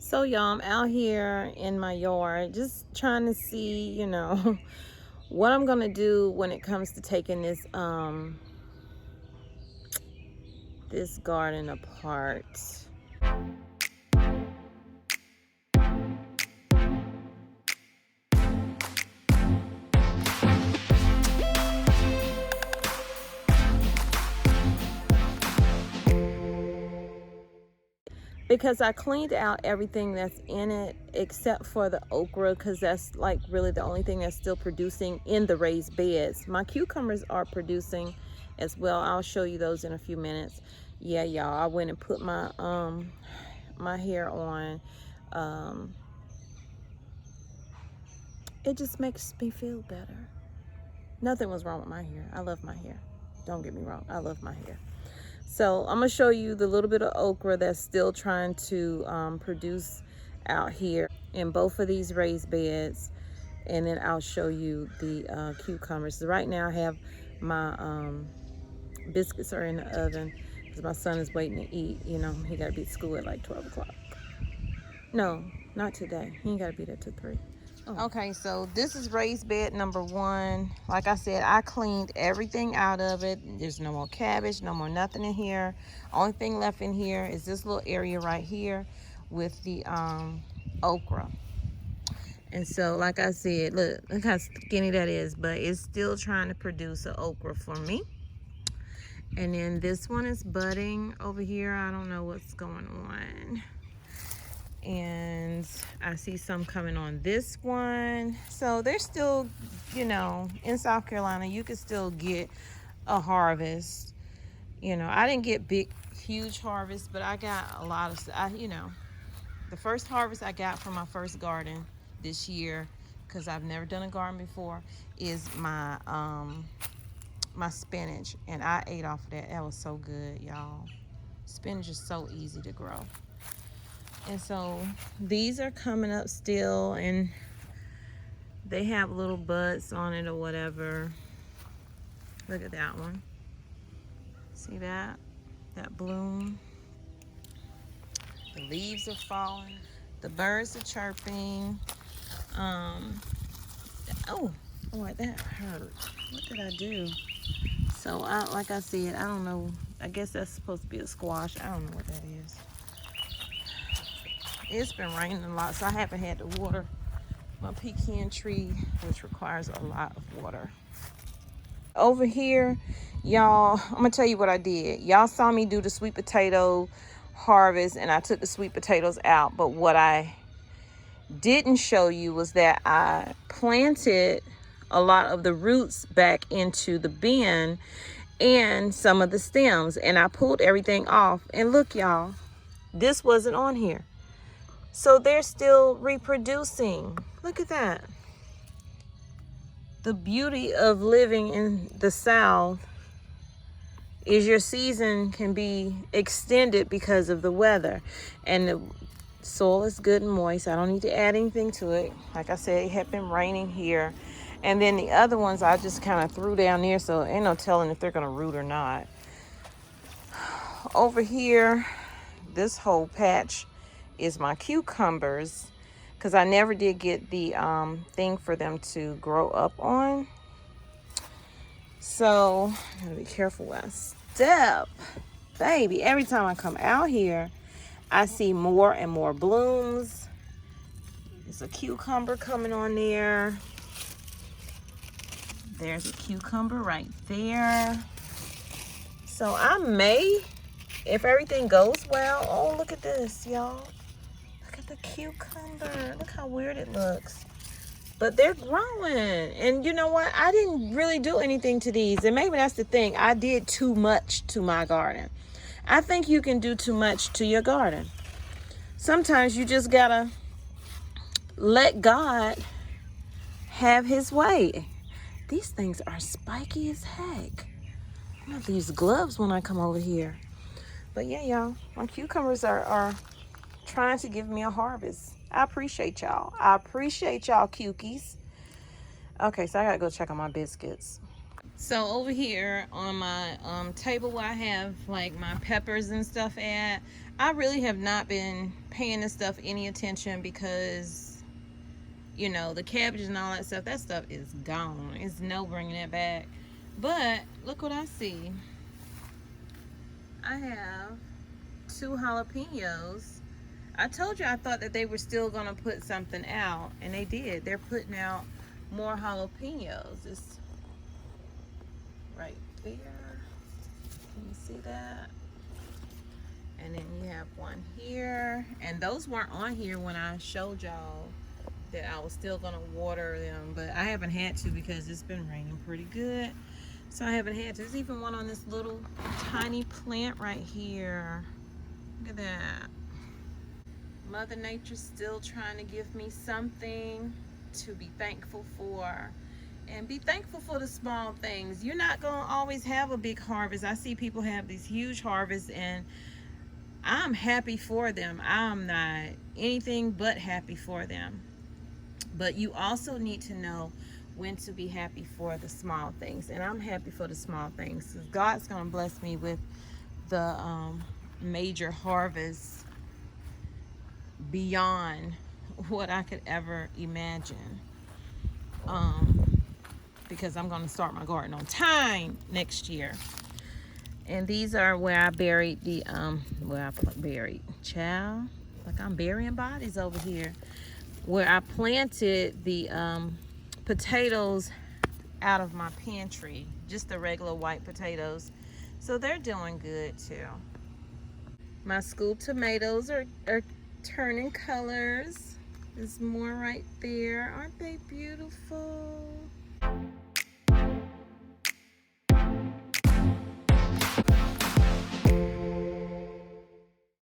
So y'all, I'm out here in my yard just trying to see, what I'm gonna do when it comes to taking this garden apart. Because I cleaned out everything that's in it except for the okra, because that's like really the only thing that's still producing in the raised beds. My cucumbers are producing as well. I'll show you those in a few minutes. Yeah, y'all, I went and put my hair on. It just makes me feel better. Nothing was wrong with my hair. I love my hair. Don't get me wrong, I love my hair. So I'm gonna show you the little bit of okra that's still trying to produce out here in both of these raised beds, and then I'll show you the cucumbers. So right now I have my biscuits are in the oven because my son is waiting to eat. He got to be at school at like 12 o'clock. No, not today. He ain't got to be there till 3. Oh. Okay, so this is raised bed number 1. Like I said, I cleaned everything out of it. There's no more cabbage, no more nothing in here. Only thing left in here is this little area right here with the okra. And so, like I said, look how skinny that is, but it's still trying to produce an okra for me. And then this one is budding over here. I don't know what's going on. And I see some coming on this one. So they're still, in South Carolina, you can still get a harvest. I didn't get huge harvest, but I got a lot of, the first harvest I got from my first garden this year, because I've never done a garden before, is my my spinach, and I ate off of that. That was so good, y'all. Spinach is so easy to grow. And so these are coming up still, and they have little buds on it or whatever. Look at that one. See that bloom? The leaves are falling. The birds are chirping. Oh boy, that hurt. What did I do? So like I said, I don't know. I guess that's supposed to be a squash. I don't know what that is. It's been raining a lot, so I haven't had to water my pecan tree, which requires a lot of water. Over here, y'all, I'm gonna tell you what I did. Y'all saw me do the sweet potato harvest, and I took the sweet potatoes out, but what I didn't show you was that I planted a lot of the roots back into the bin and some of the stems, and I pulled everything off. And look, y'all, this wasn't on here. So they're still reproducing. Look at that. The beauty of living in the South is your season can be extended because of the weather. And the soil is good and moist. I don't need to add anything to it. Like I said, it had been raining here. And then the other ones I just kind of threw down there, so ain't no telling if they're going to root or not. Over here, this whole patch is my cucumbers, because I never did get the thing for them to grow up on. So I gotta be careful where I step. Baby, every time I come out here, I see more and more blooms. There's a cucumber coming on there. There's a cucumber right there. So I may, if everything goes well, oh, look at this, y'all. Look at the cucumber. Look how weird it looks. But they're growing. And you know what? I didn't really do anything to these. And maybe that's the thing. I did too much to my garden. I think you can do too much to your garden. Sometimes you just gotta let God have his way. These things are spiky as heck. I'm gonna have to use gloves when I come over here. But yeah, y'all, my cucumbers are trying to give me a harvest. I appreciate y'all. I appreciate y'all, cukies. Okay, so I gotta go check on my biscuits. So over here on my table where I have like my peppers and stuff at, I really have not been paying this stuff any attention because, you know, the cabbage and all that stuff is gone. It's no bringing it back. But look what I see. I have 2 jalapenos. I told you I thought that they were still gonna put something out, and they did. They're putting out more jalapenos. It's right there. Can you see that? And then you have one here, and those weren't on here when I showed y'all that I was still gonna water them, but I haven't had to because it's been raining pretty good, so I haven't had to. There's even one on this little tiny plant right here. Look at that. Mother Nature's still trying to give me something to be thankful for. And be thankful for the small things. You're not going to always have a big harvest. I see people have these huge harvests, and I'm happy for them. I'm not anything but happy for them. But you also need to know when to be happy for the small things. And I'm happy for the small things. God's going to bless me with the major harvest beyond what I could ever imagine. Because I'm going to start my garden on time next year. And these are where I buried the child, like I'm burying bodies over here, where I planted the potatoes out of my pantry, just the regular white potatoes. So they're doing good too. My school tomatoes are turning colors. There's more right there. Aren't they beautiful?